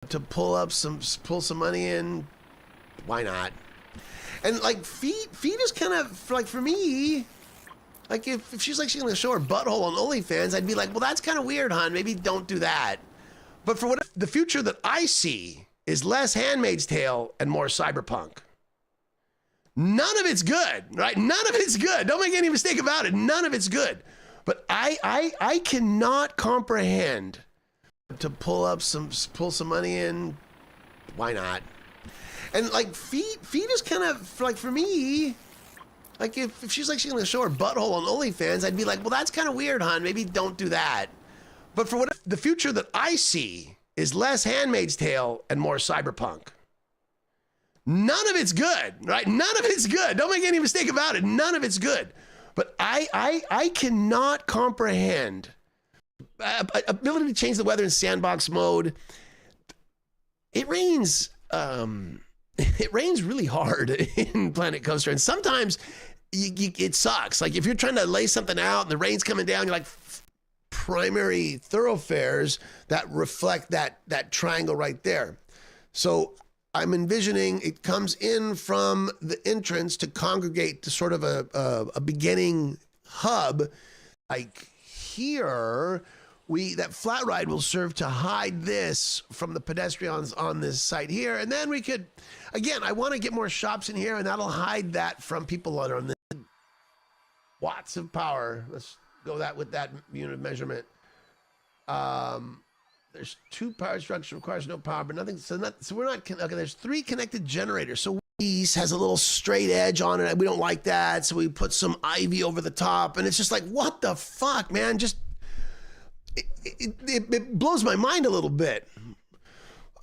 to pull some money in. Why not? And like feet is kind of like, for me, like if she's like she's gonna show her butthole on OnlyFans, I'd be like, well, that's kind of weird, hon. Maybe don't do that. But for what the future that I see is less Handmaid's Tale and more cyberpunk. None of it's good, right? None of it's good. Don't make any mistake about it. None of it's good. But I cannot comprehend to pull some money in. Why not? And like feet is kind of like, for me, like if she's like she's gonna show her butthole on OnlyFans, I'd be like, well, that's kind of weird, hon. Maybe don't do that. But for what the future that I see is less Handmaid's Tale and more cyberpunk. None of it's good, right? None of it's good. Don't make any mistake about it. None of it's good. But I cannot comprehend ability to change the weather in sandbox mode. It rains. It rains really hard in Planet Coaster, and sometimes it sucks. Like if you're trying to lay something out and the rain's coming down, you're like primary thoroughfares that reflect that triangle right there. So I'm envisioning it comes in from the entrance to congregate to sort of a beginning hub. Like here, that flat ride will serve to hide this from the pedestrians on this site here. And then we could, again, I want to get more shops in here, and that'll hide that from people that are on the watts of power. Let's go with that unit of measurement. There's 2 power structure, requires no power, but nothing. So we're not, okay, there's 3 connected generators. So East has a little straight edge on it. We don't like that. So we put some ivy over the top, and it's just like, what the fuck, man? Just, it blows my mind a little bit.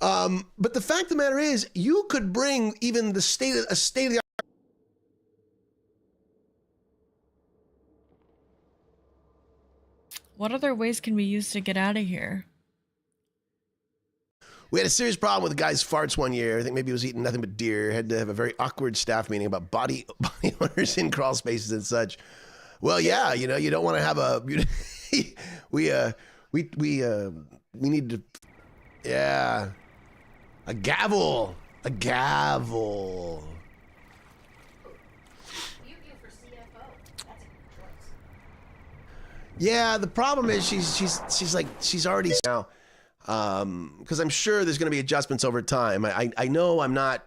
But the fact of the matter is, you could bring even a state of the art. What other ways can we use to get out of here? We had a serious problem with the guy's farts one year. I think maybe he was eating nothing but deer. Had to have a very awkward staff meeting about body owners in crawl spaces and such. Well, yeah, you know, you don't want to have a. We need to. Yeah, a gavel. A gavel. Yeah, the problem is she's already now. Because I'm sure there's going to be adjustments over time. I know I'm not,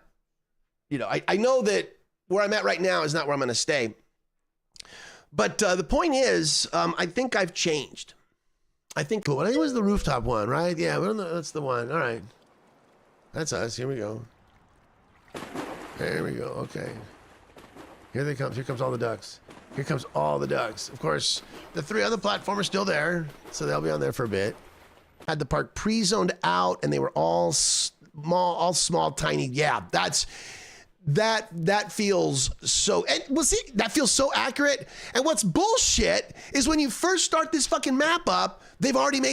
you know, I know that where I'm at right now is not where I'm going to stay. But the point is, I think I've changed. I think, cool. I think it was the rooftop one, right? Yeah, that's the one. All right. That's us. Here we go. There we go. Okay. Here they come. Here comes all the ducks. Here comes all the ducks. Of course, the 3 other platforms are still there, so they'll be on there for a bit. Had the park pre-zoned out, and they were all small, tiny. Yeah, that feels so. And well, see, that feels so accurate. And what's bullshit is when you first start this fucking map up, they've already made.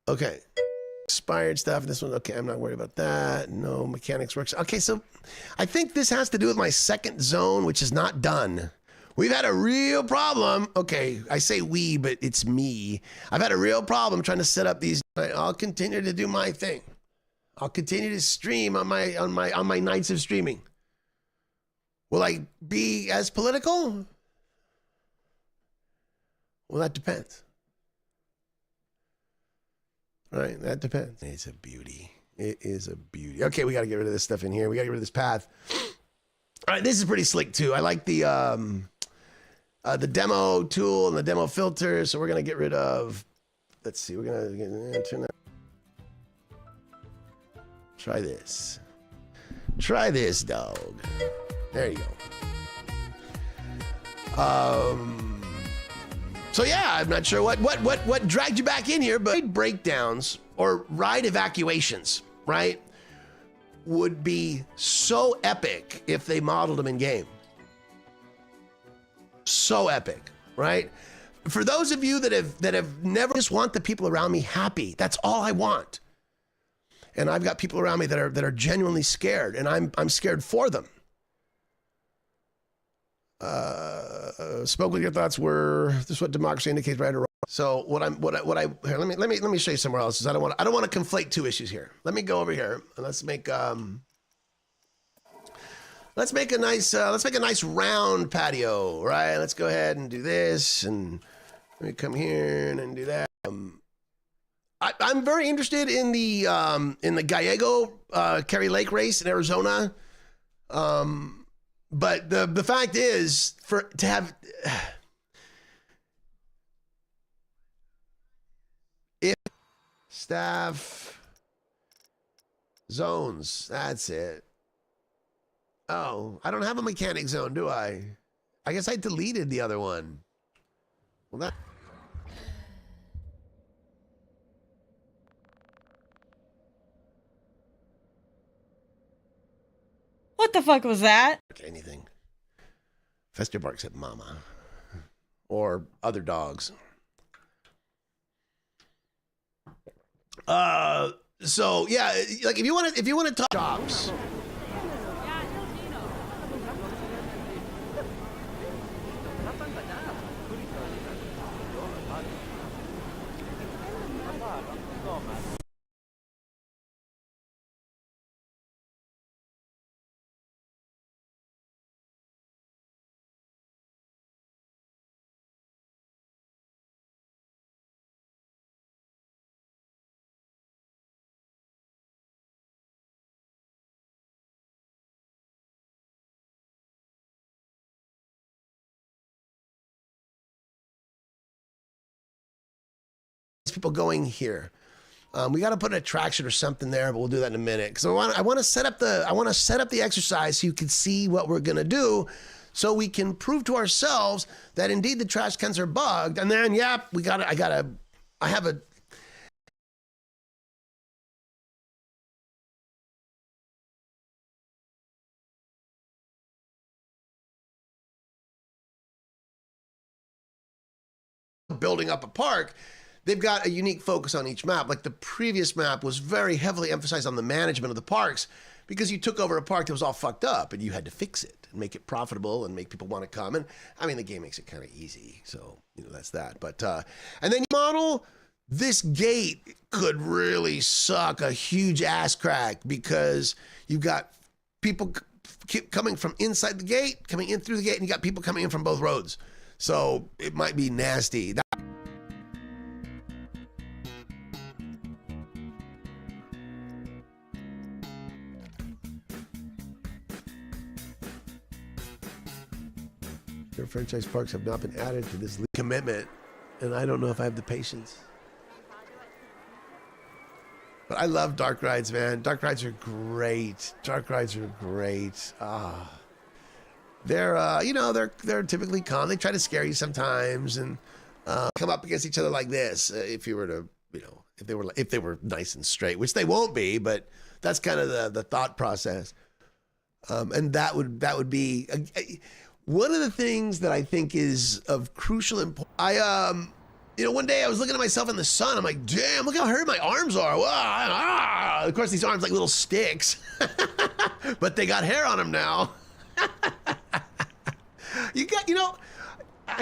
Okay. Expired stuff. This one, okay, I'm not worried about that. No, mechanics works. Okay, so I think this has to do with my second zone, which is not done. We've had a real problem. Okay, I say we, but it's me. I've had a real problem trying to set up these. I'll continue to do my thing. I'll continue to stream on my nights of streaming. Will I be as political? Well, that depends. Right, that depends. It's a beauty. It is a beauty. Okay, we got to get rid of this stuff in here. We got to get rid of this path. All right, this is pretty slick too. I like the demo tool and the demo filter. So we're gonna get rid of. Let's see. We're gonna turn that. Try this. Try this, dog. There you go. So yeah, I'm not sure what dragged you back in here, but breakdowns or ride evacuations, right, would be so epic if they modeled them in game. So epic, right? For those of you that have never, just want the people around me happy. That's all I want. and I've got people around me that are genuinely scared, and I'm scared for them. Spoke with your thoughts were this is what democracy indicates, right or wrong. So here, let me show you somewhere else. I don't want to conflate two issues here. Let me go over here and let's make a nice round patio, right? Let's go ahead and do this, and let me come here and do that. I'm very interested in the Gallego Kerry Lake race in Arizona. But the fact is, to have if staff zones, that's it. Oh, I don't have a mechanic zone, do I? I guess I deleted the other one. Well, that. What the fuck was that? Anything. Fester barks at mama. Or other dogs. So yeah, like if you want to talk jobs. People going here. We got to put an attraction or something there, but we'll do that in a minute. Because I want to set up the exercise so you can see what we're gonna do, so we can prove to ourselves that indeed the trash cans are bugged. And then, yeah, I have a. Building up a park. They've got a unique focus on each map. Like the previous map was very heavily emphasized on the management of the parks, because you took over a park that was all fucked up and you had to fix it and make it profitable and make people want to come. And I mean, the game makes it kind of easy. So, that's that. But, and then model, this gate could really suck a huge ass crack, because you've got people keep coming from inside the gate, coming in through the gate, and you got people coming in from both roads. So it might be nasty. Your franchise parks have not been added to this commitment, and I don't know if I have the patience. But I love dark rides, man. Dark rides are great. They're typically calm. They try to scare you sometimes and come up against each other like this. If you were to, if they were nice and straight, which they won't be, but that's kind of the thought process. And that would be one of the things that I think is of crucial importance. One day I was looking at myself in the sun. I'm like, damn, look how hurt my arms are. Of course, these arms like little sticks, but they got hair on them now.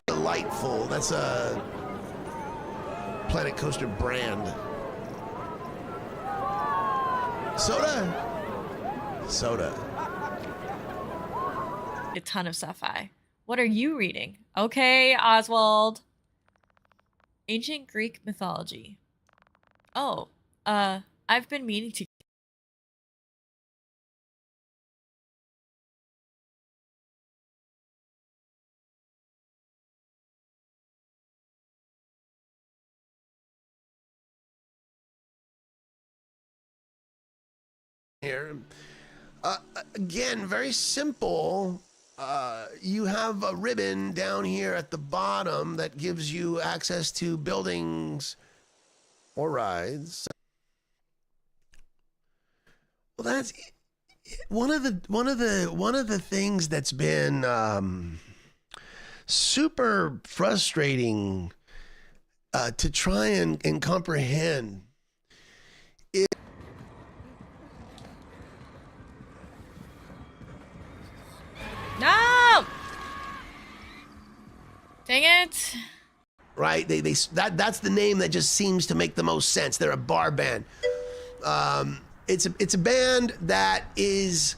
Delightful. That's a Planet Coaster brand. Soda. A ton of sci-fi. What are you reading? Okay, Oswald. Ancient Greek mythology. Oh, I've been meaning to. Here, again, very simple. You have a ribbon down here at the bottom that gives you access to buildings or rides. Well, that's one of the things that's been super frustrating to try and comprehend. Dang it. Right? That's the name that just seems to make the most sense. They're a bar band. It's a band that is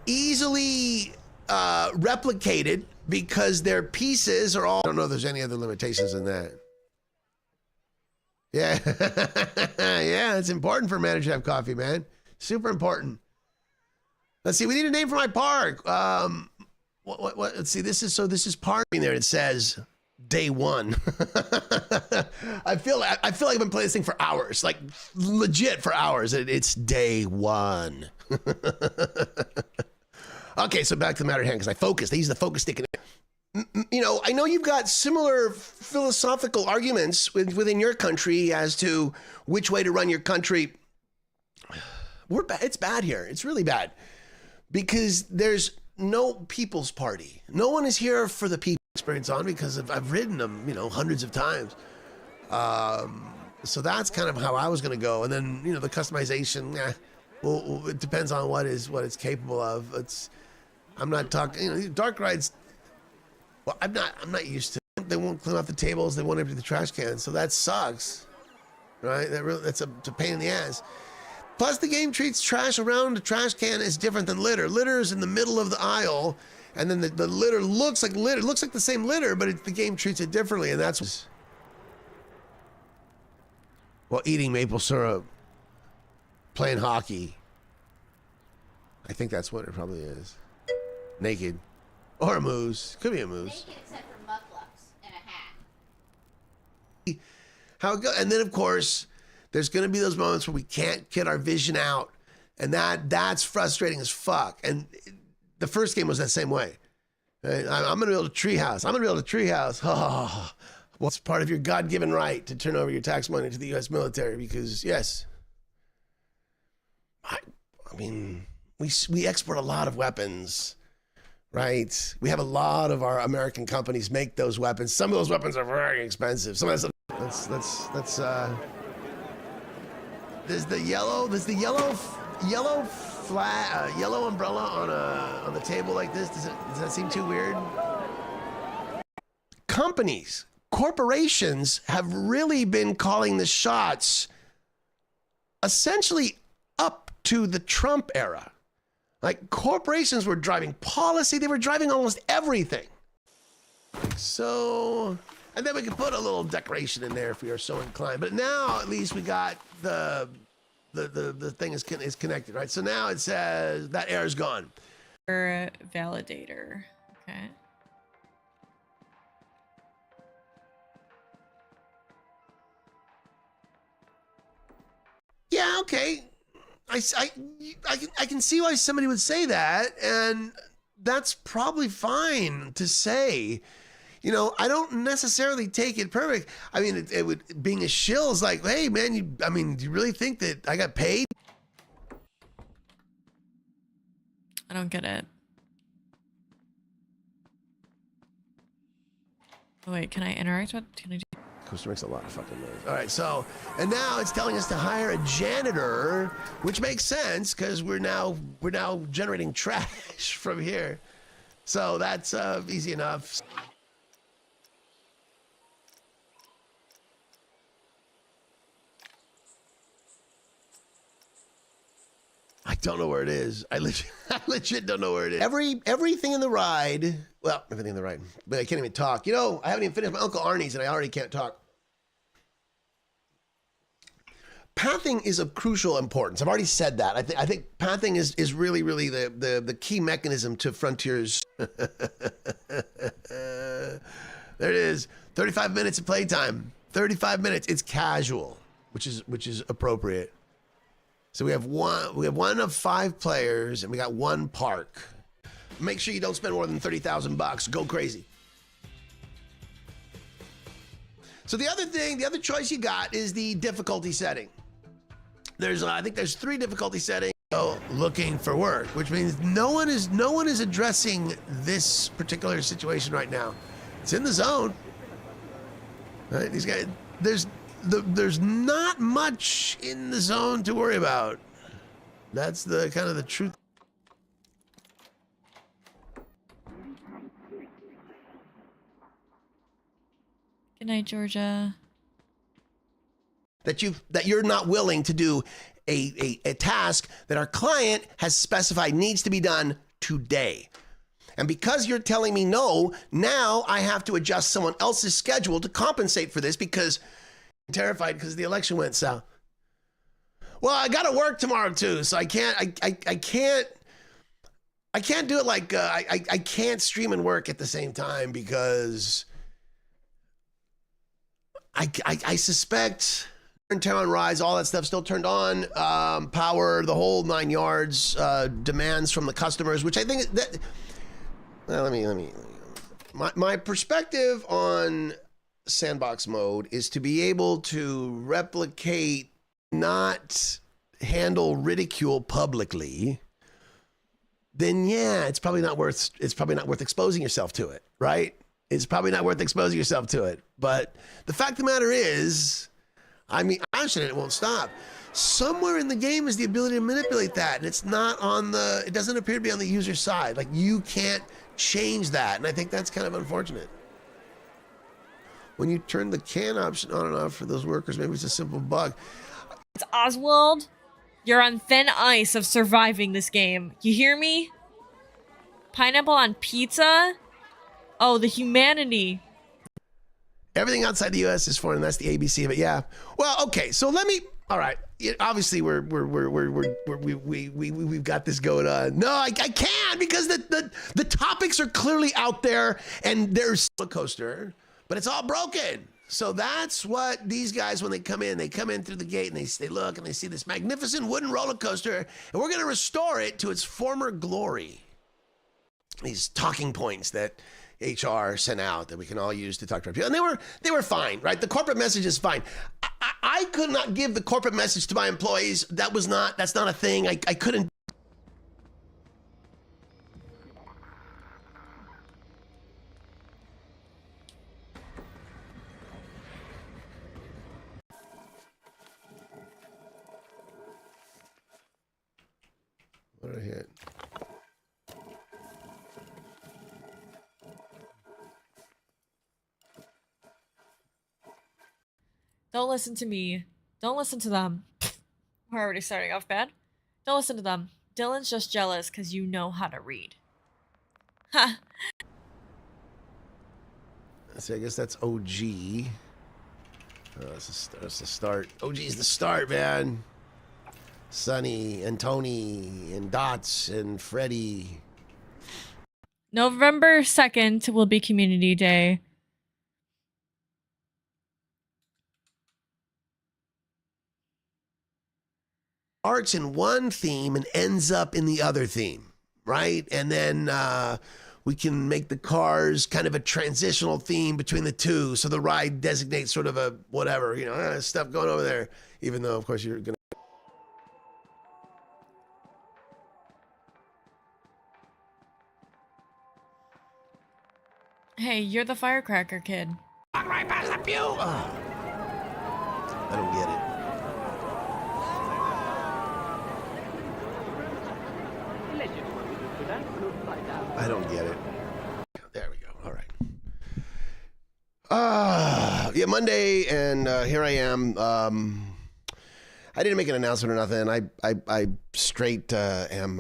easily replicated because their pieces are all. I don't know if there's any other limitations than that. Yeah, yeah, it's important for a manager to have coffee, man. Super important. Let's see. We need a name for my park. What? Let's see. This is park there. It says day one. I feel like I've been playing this thing for hours, like legit for hours. It's day one. Okay, so back to the matter at hand, because I focused. I used the focus stick in it. You know, I know you've got similar philosophical arguments within your country as to which way to run your country. It's bad here. It's really bad because there's no people's party. No one is here for the people experience on because I've ridden them, you know, hundreds of times. So that's kind of how I was going to go. And then, you know, the customization, well, it depends on what it's capable of. I'm not talking, you know, dark rides. Well, I'm not used to it. They won't clean off the tables. They won't empty the trash cans. So that sucks, right? That's a pain in the ass. Plus, the game treats trash around the trash can as different than litter. Litter is in the middle of the aisle, and then the litter looks like litter. It looks like the same litter, but the game treats it differently, and that's well, eating maple syrup, playing hockey. I think that's what it probably is. Naked. Or a moose. Could be a moose. Naked except for mucklucks and a hat. How it goes. And then, of course, there's going to be those moments where we can't get our vision out. And that's frustrating as fuck. And the first game was that same way. Right? I'm going to build a treehouse. I'm going to build a treehouse. Oh, well, it's part of your God-given right to turn over your tax money to the U.S. military because, yes, I mean, we export a lot of weapons. Right, we have a lot of our American companies make those weapons. Some of those weapons are very expensive. Some of that stuff. There's the yellow umbrella on the table like this. Does that seem too weird? Corporations have really been calling the shots, essentially up to the Trump era. Like, corporations were driving policy. They were driving almost everything. So, and then we could put a little decoration in there if we are so inclined. But now, at least we got the thing is connected, right? So now it says that error is gone. Validator. Okay. Yeah, okay. I can see why somebody would say that, and that's probably fine to say. You know, I don't necessarily take it perfect. I mean, it would being a shill is like, hey man, do you really think that I got paid? I don't get it. Oh, wait, can I interact with? Can I do? Coaster makes a lot of fucking noise. All right, so, and now it's telling us to hire a janitor, which makes sense because we're now generating trash from here. So that's easy enough. I don't know where it is. I legit don't know where it is. Everything in the ride. Well, everything in the ride. But I can't even talk. You know, I haven't even finished my Uncle Arnie's and I already can't talk. Pathing is of crucial importance. I've already said that. I think pathing is really, really the key mechanism to Frontiers. There it is. 35 minutes of playtime. 35 minutes. It's casual, which is appropriate. So we have one of 5 players, and we got 1 park. Make sure you don't spend more than $30,000. Go crazy. So the other choice you got is the difficulty setting. I think there's 3 difficulty settings. So looking for work, which means no one is addressing this particular situation right now. It's in the zone. Right? These guys, there's not much in the zone to worry about. That's the kind of the truth. Good night, Georgia. That you're not willing to do a task that our client has specified needs to be done today. And because you're telling me no, now I have to adjust someone else's schedule to compensate for this because I'm terrified because the election went south. Well, I got to work tomorrow too, so I can't do it like I can't stream and work at the same time because I suspect turn on rise, all that stuff still turned on, power, the whole 9 yards, demands from the customers, which I think that. Let me. My perspective on sandbox mode is to be able to replicate, not handle ridicule publicly. Then yeah, it's probably not worth exposing yourself to it, right? It's probably not worth exposing yourself to it. But the fact of the matter is, I mean, it won't stop. Somewhere in the game is the ability to manipulate that, and it's not on the. It doesn't appear to be on the user side. Like you can't change that, and I think that's kind of unfortunate. When you turn the can option on and off for those workers, maybe it's a simple bug. It's Oswald. You're on thin ice of surviving this game. You hear me? Pineapple on pizza? Oh, the humanity. Everything outside the U.S. is foreign. That's the ABC of it. Yeah. Well, okay. So let me. All right. Obviously, we've got this going on. No, I can't because the topics are clearly out there, and there's a coaster, but it's all broken. So that's what these guys, when they come in through the gate and they look and they see this magnificent wooden roller coaster, and we're going to restore it to its former glory. These talking points that HR sent out that we can all use to talk to our people. And they were fine, right? The corporate message is fine. I could not give the corporate message to my employees. That's not a thing. I couldn't. What did I hit? Don't listen to me. Don't listen to them. We're already starting off bad. Don't listen to them. Dylan's just jealous because you know how to read. Ha! So I guess that's OG. That's the start. OG is the start, man. Sonny and Tony and Dots and Freddie. November 2nd will be Community Day. Starts in one theme and ends up in the other theme, right? And then we can make the cars kind of a transitional theme between the two. So the ride designates sort of a whatever, stuff going over there. Even though, of course, you're going to. Hey, you're the firecracker kid. Walk right past the pew. Oh. I don't get it. I don't get it. There we go. All right. Yeah, Monday, and here I am. I didn't make an announcement or nothing. I straight am.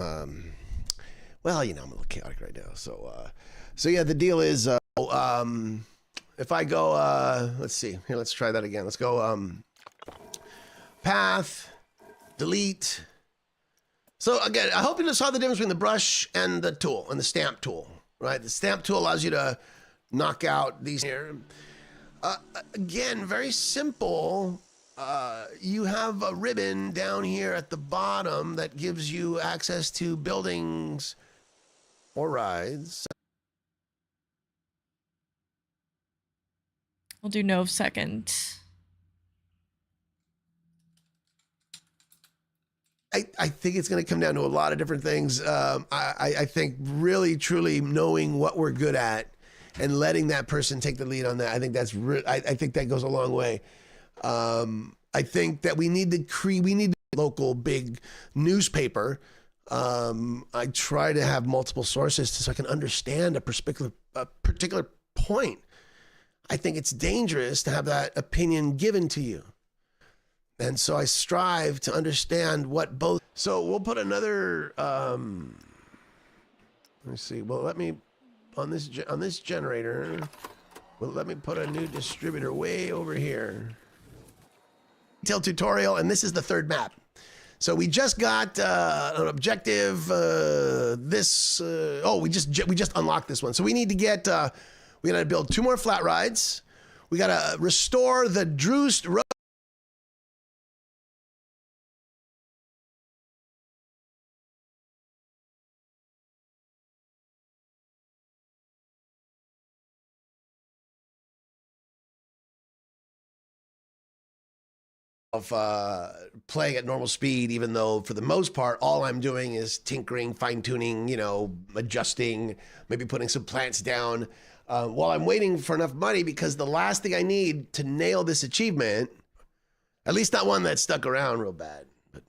Well, I'm a little chaotic right now. So yeah, the deal is, if I go, let's see here. Let's try that again. Let's go. Path, delete. So again, I hope you saw the difference between the brush and the tool and the stamp tool, right? The stamp tool allows you to knock out these here. Again, very simple. You have a ribbon down here at the bottom that gives you access to buildings or rides. We'll do Nov 2nd. I think it's going to come down to a lot of different things. I think really, truly knowing what we're good at and letting that person take the lead on that. I think that's I think that goes a long way. I think that we need a local big newspaper. I try to have multiple sources so I can understand a particular point. I think it's dangerous to have that opinion given to you. And so I strive to understand what both. So we'll put another, let me see. Well, let me, on this generator, well, let me put a new distributor way over here. Detailed tutorial, and this is the third map. So we just got an objective. We just unlocked this one. So we need to get. We got to build 2 more flat rides. We got to restore the Droost Road. Of playing at normal speed, even though for the most part all I'm doing is tinkering, fine-tuning, you know, adjusting, maybe putting some plants down while I'm waiting for enough money, because the last thing I need to nail this achievement, at least not one that stuck around real bad, but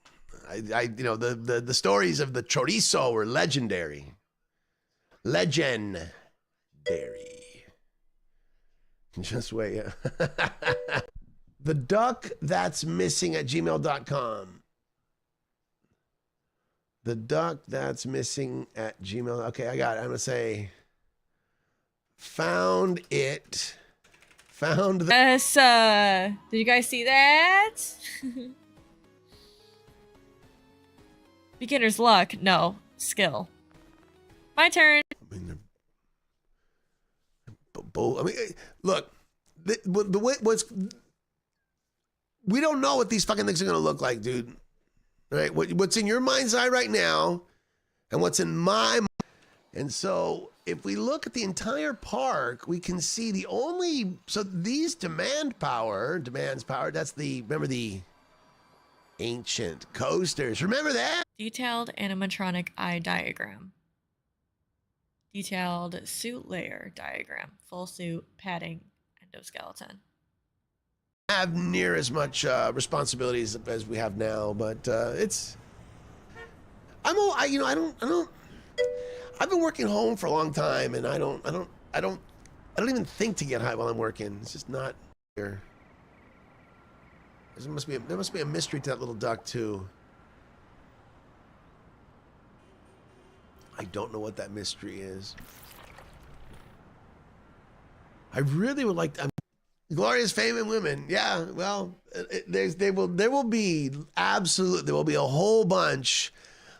you know, the stories of the chorizo were legendary. Just wait. The duck that's missing at gmail.com. The duck that's missing at gmail. Okay, I got it. I'm going to say, found it. Found the. Yes, did you guys see that? Beginner's luck. No. Skill. My turn. I mean, look, the way what's. We don't know what these fucking things are going to look like, dude. Right? What's in your mind's eye right now and what's in my mind. And so if we look at the entire park, we can see the only, so these demands power, that's remember the ancient coasters. Remember that? Detailed animatronic eye diagram. Detailed suit layer diagram. Full suit, padding, endoskeleton. Have near as much responsibilities as we have now, but it's. I've been working home for a long time, and I don't even think to get high while I'm working. It's just not here. There must be a mystery to that little duck too. I don't know what that mystery is. I really would like to. Glorious fame and women. Yeah, well, there will be a whole bunch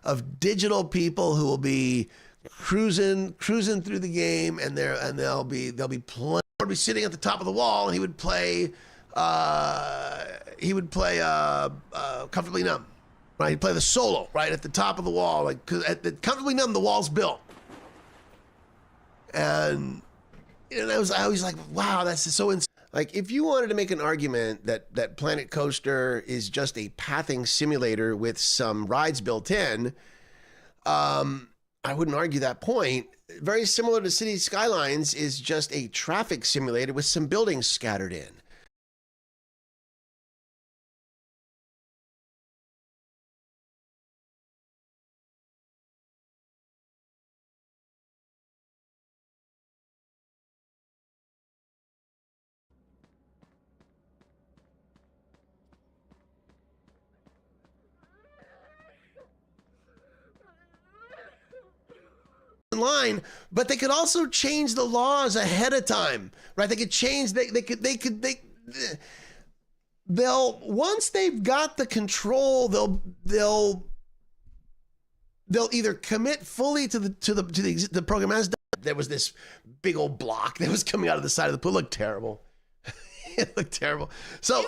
of digital people who will be cruising through the game, and they'll be playing. I'd be sitting at the top of the wall, and he would play Comfortably Numb. Right, he'd play the solo right at the top of the wall, like, cause at the Comfortably Numb, the wall's built, and I was always like, wow, that's so insane. Like, if you wanted to make an argument that Planet Coaster is just a pathing simulator with some rides built in, I wouldn't argue that point. Very similar to City Skylines is just a traffic simulator with some buildings scattered in. Line, but they could also change the laws ahead of time, right? They could change. They'll once they've got the control, they'll either commit fully to the program as done. There was this big old block that was coming out of the side of the pool. It looked terrible. It looked terrible. So.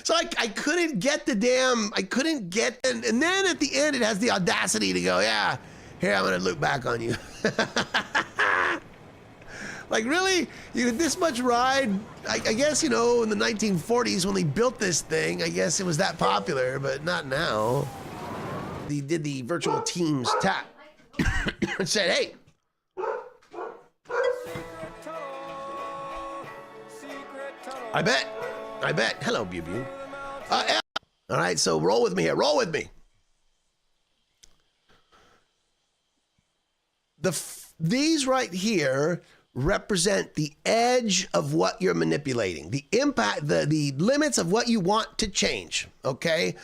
So I couldn't get and then at the end it has the audacity to go, yeah, here, I'm gonna loop back on you. Like, really? You had this much ride? I guess, you know, in the 1940s when they built this thing, I guess it was that popular, but not now. They did the virtual teams tap and said, hey, I bet. Hello, Bew Bew. All right, so roll with me here. Roll with me. These right here represent the edge of what you're manipulating, the impact, the limits of what you want to change, okay?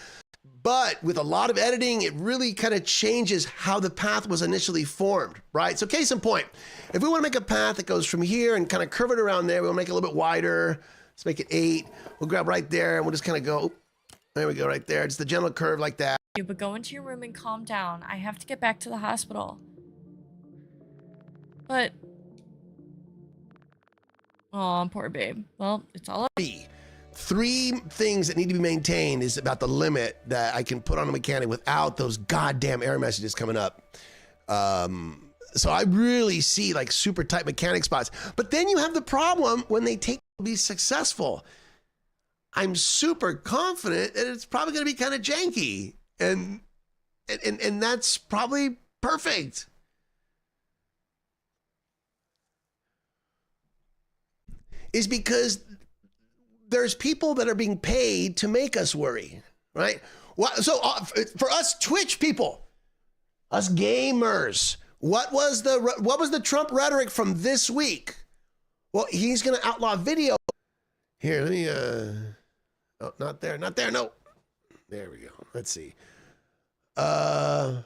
But with a lot of editing, it really kind of changes how the path was initially formed, right? So case in point, if we want to make a path that goes from here and kind of curve it around there, we'll make it a little bit wider. Let's make it 8. We'll grab right there and we'll just kind of go, there we go, right there. It's the gentle curve like that. But go into your room and calm down. I have to get back to the hospital. But... oh, poor babe. Well, it's all up. 3 things that need to be maintained is about the limit that I can put on a mechanic without those goddamn error messages coming up. So I really see like super tight mechanic spots. But then you have the problem when they take to be successful. I'm super confident that it's probably going to be kind of janky. And that's probably perfect. Is because there's people that are being paid to make us worry, right? So for us Twitch people, us gamers, what was the Trump rhetoric from this week? Well, he's going to outlaw video. Here, let me, oh, not there, no. There we go. Let's see. I'm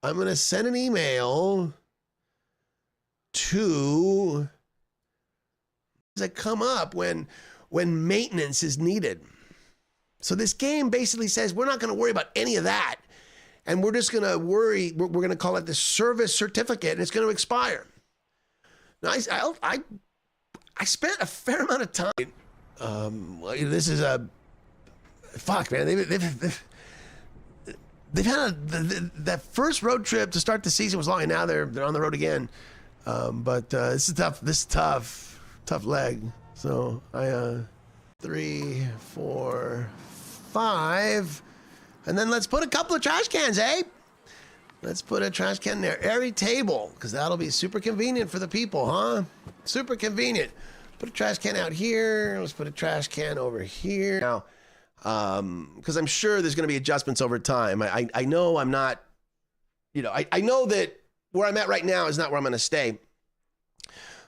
going to send an email to that come up when maintenance is needed. So this game basically says we're not going to worry about any of that. And we're just going to worry, we're going to call it the service certificate, and it's going to expire. Now, I spent a fair amount of time. This is a, fuck, man. They've had that first road trip to start the season was long, and now they're on the road again. But this is tough. This is tough leg. So I 3, 4, 5, and then let's put a couple of trash cans, eh? Let's put a trash can there. Every table, because that'll be super convenient for the people, huh? Super convenient. Put a trash can out here. Let's put a trash can over here. Now, because I'm sure there's going to be adjustments over time. I know I'm not, I know that where I'm at right now is not where I'm going to stay.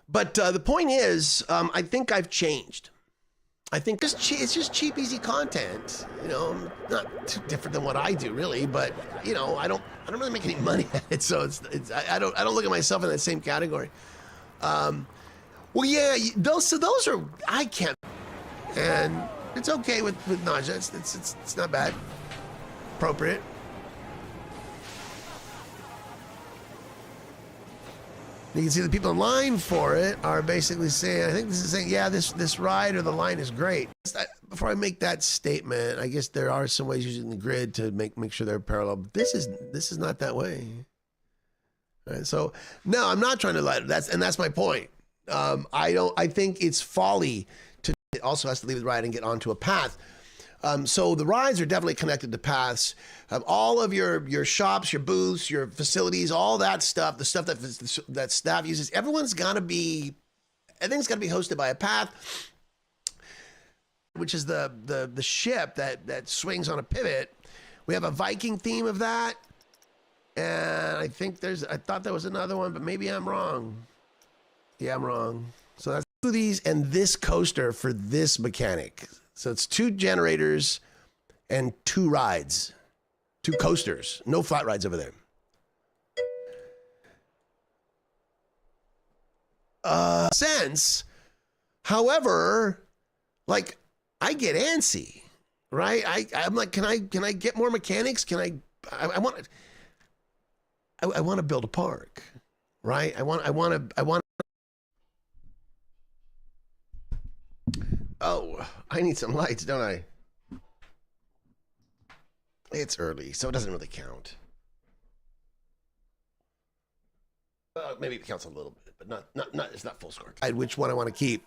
But the point is, I think I've changed. I think it's just cheap, easy content. Not too different than what I do, really. But I don't really make any money at it, so I don't look at myself in that same category. Well, yeah, those are I can't, and it's okay with nausea. It's not bad, appropriate. You can see the people in line for it are basically saying, I think this is saying, yeah, this ride or the line is great. Before I make that statement, I guess there are some ways using the grid to make sure they're parallel. But this is not that way. All right, so no, I'm not trying to lie. That's my point. I think it's folly to. It also has to leave the ride and get onto a path. So the rides are definitely connected to paths. All of your shops, your booths, your facilities, all that stuff, the stuff that staff uses, everything's got to be hosted by a path, which is the ship that swings on a pivot. We have a Viking theme of that. And I thought there was another one, but maybe I'm wrong. Yeah, I'm wrong. So that's 2 of these and this coaster for this mechanic. So it's 2 generators and 2 rides, 2 coasters, no flat rides over there. Sense. However, like I get antsy, right? I'm like, can I get more mechanics? I want to build a park, right? I want. Oh, I need some lights, don't I? It's early, so it doesn't really count. Maybe it counts a little bit, but not. It's not full score. Which one I want to keep,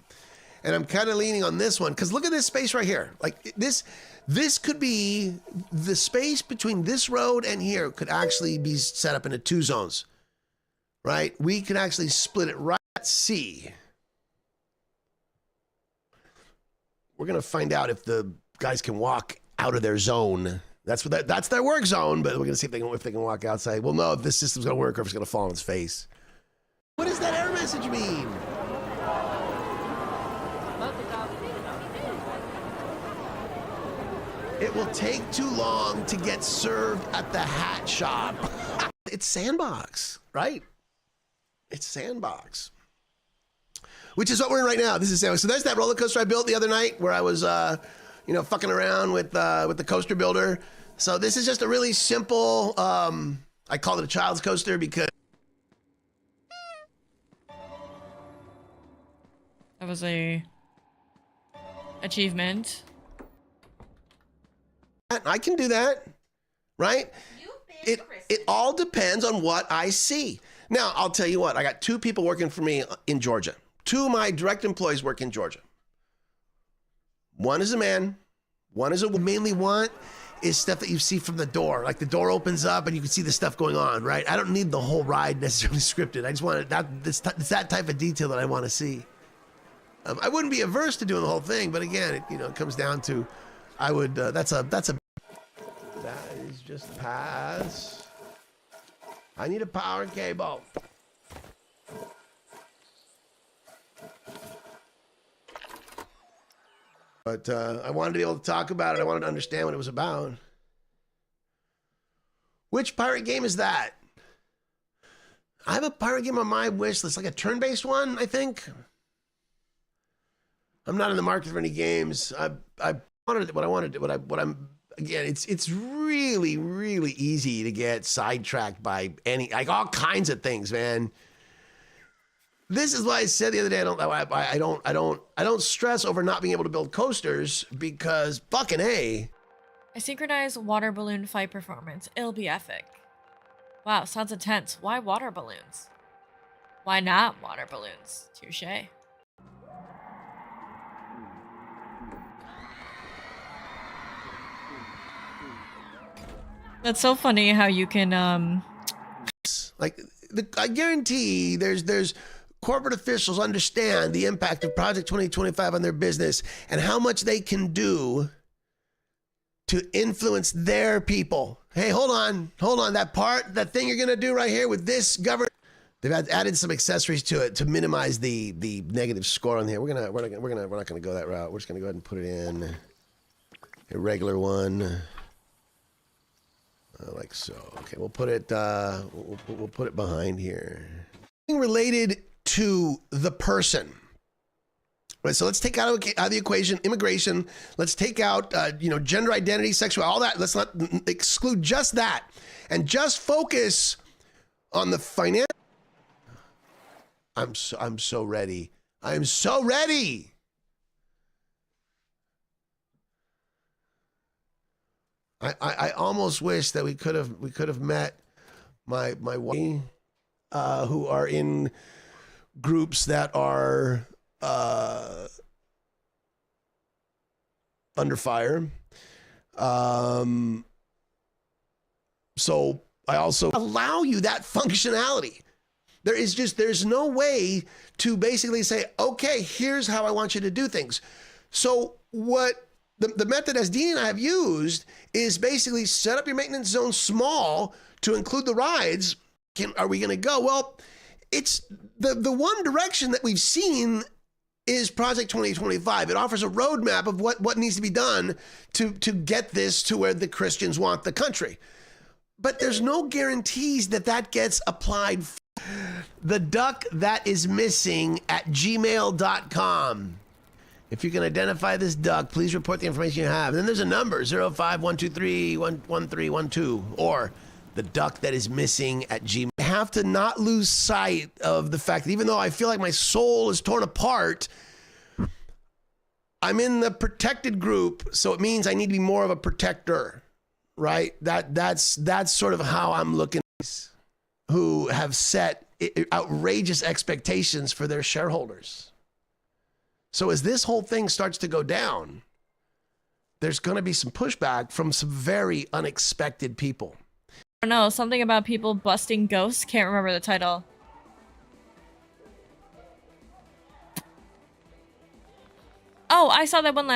and I'm kind of leaning on this one because look at this space right here. Like this could be the space between this road and here could actually be set up into 2 zones, right? We could actually split it right at C. We're gonna find out if the guys can walk out of their zone. That's their work zone, but we're gonna see if they can walk outside. We'll know if this system's gonna work or if it's gonna fall on its face. What does that error message mean? It will take too long to get served at the hat shop. It's Sandbox, right? It's Sandbox. Which is what we're in right now. This is Sandbox. So there's that roller coaster I built the other night where I was, fucking around with the coaster builder. So this is just a really simple, I call it a child's coaster because That was a achievement. I can do that, right? You've been It all depends on what I see. Now, I'll tell you what, I got 2 people working for me in Georgia. 2 of my direct employees work in Georgia. One is a man, one is a woman. Mainly want is stuff that you see from the door. Like the door opens up and you can see the stuff going on, right? I don't need the whole ride necessarily scripted. I just want it's that type of detail that I want to see. I wouldn't be averse to doing the whole thing, but again, it comes down to, I would, that is just pass. I need a power cable. But I wanted to be able to talk about it. I wanted to understand what it was about. Which pirate game is that? I have a pirate game on my wish list, like a turn-based one, I think. I'm not in the market for any games. Again, it's really, really easy to get sidetracked by all kinds of things, man. This is why I said the other day I don't stress over not being able to build coasters because fucking A. A synchronized water balloon fight performance. It'll be epic. Wow, sounds intense. Why water balloons? Why not water balloons? Touche. That's so funny how you can I guarantee there's corporate officials understand the impact of Project 2025 on their business and how much they can do to influence their people. Hey, hold on. That thing you're gonna do right here with this government. They've added some accessories to it to minimize the negative score on here. We're not gonna go that route. We're just gonna go ahead and put it in a regular one. Like so. Okay, we'll put it behind here. Related to the person. Right, so let's take out of the equation immigration. Let's take out gender identity, sexual, all that. Let's not exclude just that, and just focus on the financial. I'm so ready. I'm so ready. I almost wish that we could have met my wife, who are in groups that are under fire. So I also allow you that functionality. There's no way to basically say, okay, here's how I want you to do things. So what the method as Dean and I have used is basically set up your maintenance zone small to include the rides. Are we going to go? Well, it's the one direction that we've seen is Project 2025. It offers a roadmap of what needs to be done to get this to where the Christians want the country. But there's no guarantees that gets applied. The duck that is missing at gmail.com. If you can identify this duck, please report the information you have. And then there's a number, 051231312, or the duck that is missing at Gmail. I have to not lose sight of the fact that even though I feel like my soul is torn apart, I'm in the protected group, so it means I need to be more of a protector, right? That's sort of how I'm looking at these who have set outrageous expectations for their shareholders. So as this whole thing starts to go down, there's going to be some pushback from some very unexpected people. I don't know, something about people busting ghosts. Can't remember the title. Oh, I saw that one last